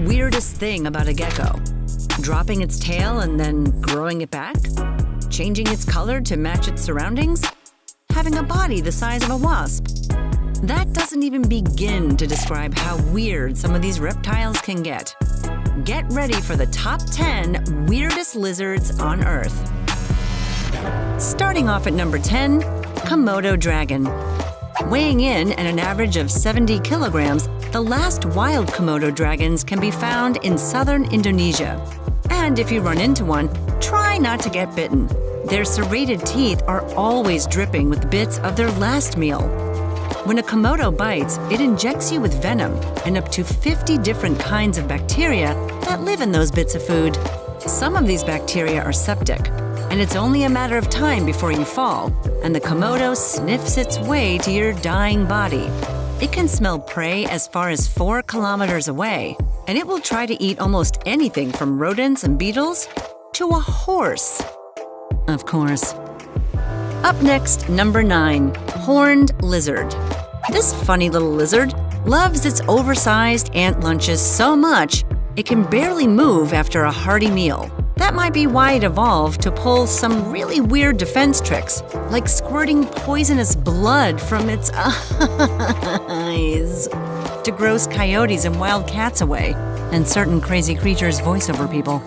weirdest thing about a gecko? Dropping its tail and then growing it back? Changing its color to match its surroundings? Having a body the size of a wasp? That doesn't even begin to describe how weird some of these reptiles can get. Get ready for the top 10 weirdest lizards on Earth. Starting off at number 10, Komodo dragon. Weighing in at an average of 70 kilograms, the last wild Komodo dragons can be found in southern Indonesia. And if you run into one, try not to get bitten. Their serrated teeth are always dripping with bits of their last meal. When a Komodo bites, it injects you with venom and up to 50 different kinds of bacteria that live in those bits of food. Some of these bacteria are septic, and it's only a matter of time before you fall, and the Komodo sniffs its way to your dying body. It can smell prey as far as 4 kilometers away, and it will try to eat almost anything from rodents and beetles to a horse. Of course. Up next, number 9, horned lizard. This funny little lizard loves its oversized ant lunches so much it can barely move after a hearty meal. That might be why it evolved to pull some really weird defense tricks, like squirting poisonous blood from its eyes to gross coyotes and wild cats away, and certain crazy creatures' voiceover people.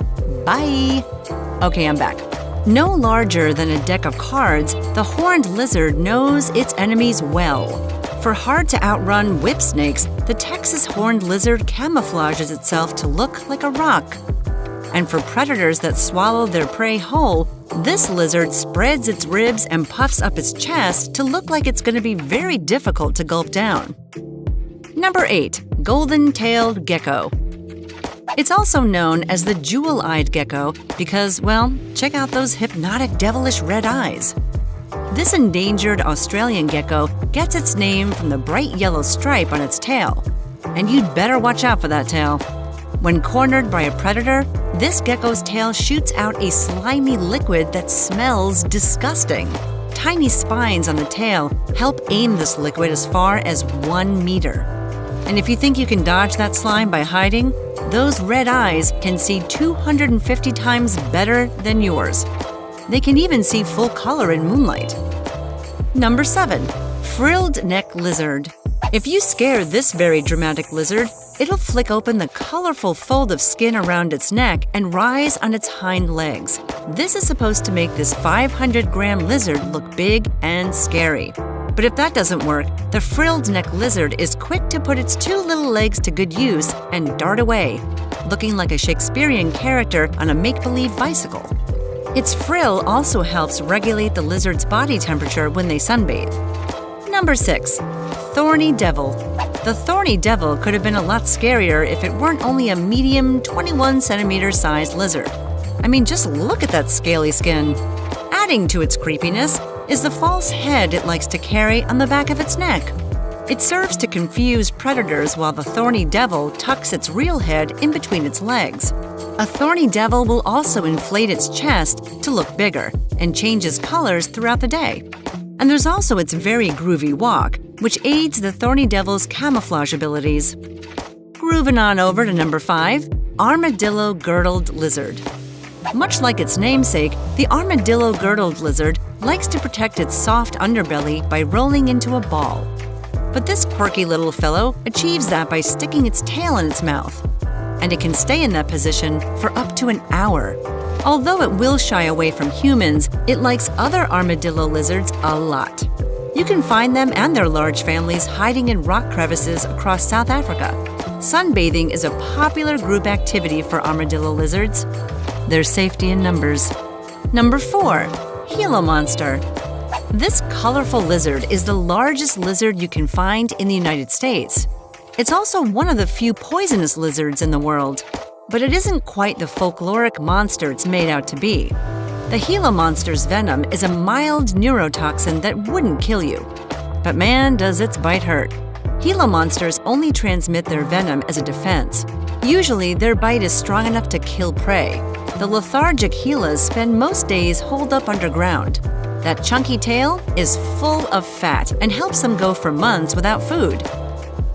Bye! Okay, I'm back. No larger than a deck of cards, the horned lizard knows its enemies well. For hard to outrun whip snakes, the Texas horned lizard camouflages itself to look like a rock. And for predators that swallow their prey whole, this lizard spreads its ribs and puffs up its chest to look like it's going to be very difficult to gulp down. Number 8, golden-tailed gecko. It's also known as the jewel-eyed gecko because, well, check out those hypnotic devilish red eyes. This endangered Australian gecko gets its name from the bright yellow stripe on its tail. And you'd better watch out for that tail. When cornered by a predator, this gecko's tail shoots out a slimy liquid that smells disgusting. Tiny spines on the tail help aim this liquid as far as 1 meter. And if you think you can dodge that slime by hiding, those red eyes can see 250 times better than yours. They can even see full color in moonlight. Number 7, frilled neck lizard. If you scare this very dramatic lizard, it'll flick open the colorful fold of skin around its neck and rise on its hind legs. This is supposed to make this 500-gram lizard look big and scary. But if that doesn't work, the frilled neck lizard is quick to put its 2 little legs to good use and dart away, looking like a Shakespearean character on a make-believe bicycle. Its frill also helps regulate the lizard's body temperature when they sunbathe. Number 6, thorny devil. The thorny devil could have been a lot scarier if it weren't only a medium 21-centimeter sized lizard. I mean, just look at that scaly skin. Adding to its creepiness is the false head it likes to carry on the back of its neck. It serves to confuse predators while the thorny devil tucks its real head in between its legs. A thorny devil will also inflate its chest to look bigger and changes colors throughout the day. And there's also its very groovy walk, which aids the thorny devil's camouflage abilities. Grooving on over to number 5, armadillo-girdled lizard. Much like its namesake, the armadillo-girdled lizard likes to protect its soft underbelly by rolling into a ball. But this quirky little fellow achieves that by sticking its tail in its mouth. And it can stay in that position for up to an hour. Although it will shy away from humans, it likes other armadillo lizards a lot. You can find them and their large families hiding in rock crevices across South Africa. Sunbathing is a popular group activity for armadillo lizards. There's safety in numbers. Number 4, Gila monster. This colorful lizard is the largest lizard you can find in the United States. It's also one of the few poisonous lizards in the world, but it isn't quite the folkloric monster it's made out to be. The Gila monster's venom is a mild neurotoxin that wouldn't kill you. But man, does its bite hurt. Gila monsters only transmit their venom as a defense. Usually, their bite is strong enough to kill prey. The lethargic Gilas spend most days holed up underground. That chunky tail is full of fat and helps them go for months without food.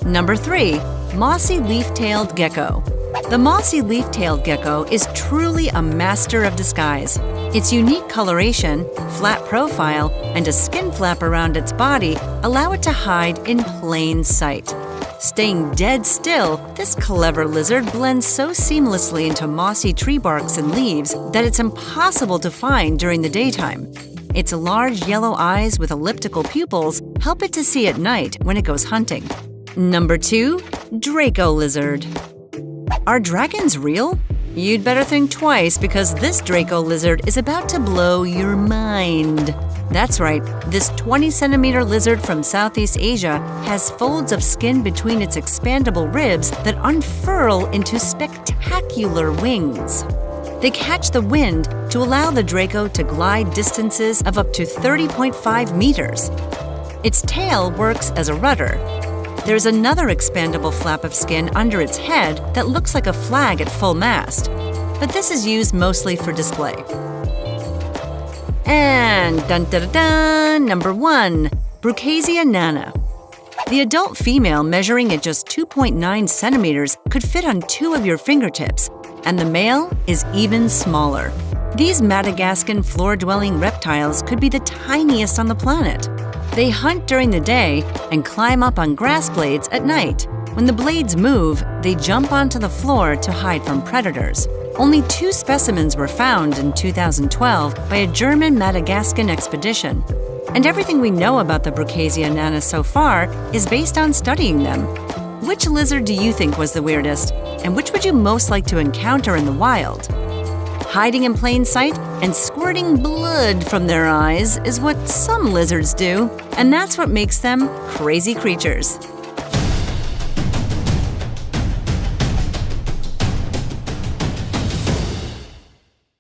Number 3, mossy leaf-tailed gecko. The mossy leaf-tailed gecko is truly a master of disguise. Its unique coloration, flat profile, and a skin flap around its body allow it to hide in plain sight. Staying dead still, this clever lizard blends so seamlessly into mossy tree barks and leaves that it's impossible to find during the daytime. Its large yellow eyes with elliptical pupils help it to see at night when it goes hunting. Number 2. Draco lizard. Are dragons real? You'd better think twice because this Draco lizard is about to blow your mind. That's right, this 20-centimeter lizard from Southeast Asia has folds of skin between its expandable ribs that unfurl into spectacular wings. They catch the wind to allow the Draco to glide distances of up to 30.5 meters. Its tail works as a rudder. There's another expandable flap of skin under its head that looks like a flag at full mast, but this is used mostly for display. And dun-dun-dun, number 1, Brucasia nana. The adult female measuring at just 2.9 centimeters could fit on 2 of your fingertips, and the male is even smaller. These Madagascan floor-dwelling reptiles could be the tiniest on the planet. They hunt during the day and climb up on grass blades at night. When the blades move, they jump onto the floor to hide from predators. Only 2 specimens were found in 2012 by a German Madagascan expedition. And everything we know about the Brucasia nana so far is based on studying them. Which lizard do you think was the weirdest? And which would you most like to encounter in the wild? Hiding in plain sight and squirting blood from their eyes is what some lizards do, and that's what makes them crazy creatures.